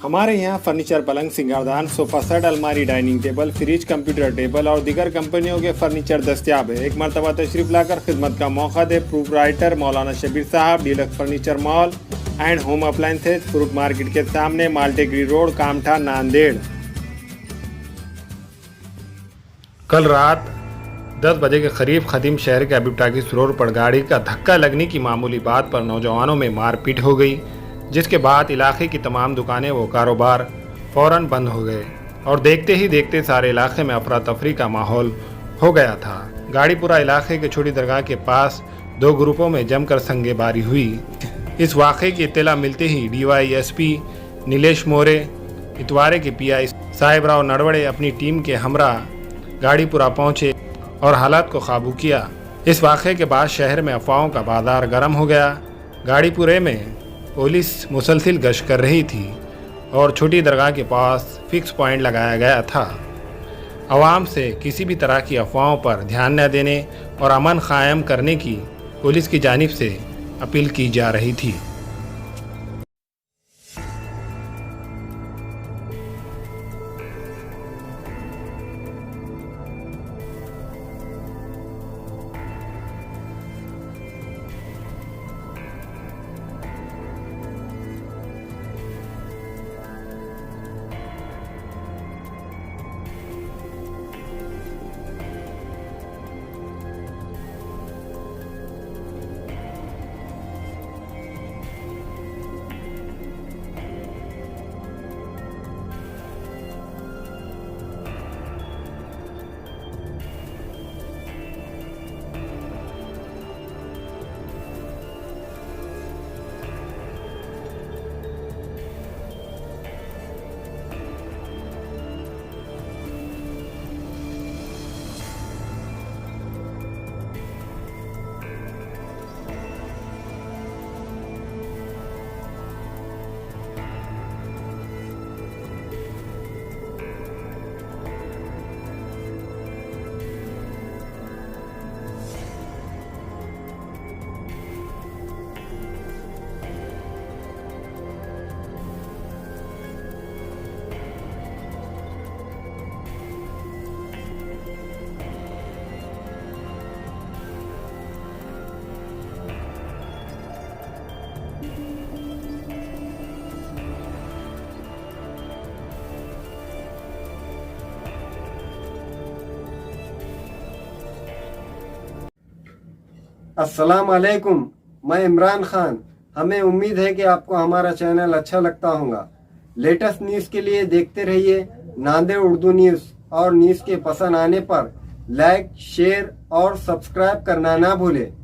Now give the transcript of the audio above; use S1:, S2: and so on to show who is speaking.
S1: हमारे यहाँ फर्नीचर, पलंग, सिंगारदान, सोफा सेट, अलमारी, dining table, fridge, computer table और दीगर कंपनियों के फर्नीचर दस्तियाब है। एक मरतबा तशरीफ लाकर खिदमत का मौका दे। प्रोप्राइटर मौलाना शबीर साहब, deluxe furniture mall and home appliances, fruit market के सामने, माल्टेगिरी रोड, कामठा, नांदेड़। कल रात 10 बजे के करीब खदीम शहर के हबीब टाकीज रोड पर गाड़ी का धक्का लगने की मामूली बात पर नौजवानों में मारपीट हो गई, जिसके बाद इलाके की तमाम दुकानें व कारोबार फ़ौरन बंद हो गए और देखते ही देखते सारे इलाके में अफरा तफरी का माहौल हो गया था। गाड़ीपुरा इलाके के छोटी दरगाह के पास 2 ग्रुपों में जमकर संगेबारी हुई। इस वाक़े की इत्तला मिलते ही DYSP नीलेश मोरे, इतवारे के PI साहिबराव नड़वड़े अपनी टीम के हमरा गाड़ीपुरा पहुँचे और हालात को काबू किया। इस वाक़े के बाद शहर में अफवाहों का बाजार गर्म हो गया। गाड़ीपुरे में पुलिस मुसलसिल गश्त कर रही थी और छोटी दरगाह के पास फिक्स पॉइंट लगाया गया था। आवाम से किसी भी तरह की अफवाहों पर ध्यान न देने और अमन कायम करने की पुलिस की जानिब से अपील की जा रही थी।
S2: अस्सलाम वालेकुम, मैं इमरान खान। हमें उम्मीद है कि आपको हमारा चैनल अच्छा लगता होगा। लेटेस्ट न्यूज़ के लिए देखते रहिए नांदेड़ उर्दू न्यूज़ और न्यूज़ के पसंद आने पर लाइक, शेयर और सब्सक्राइब करना ना भूलें।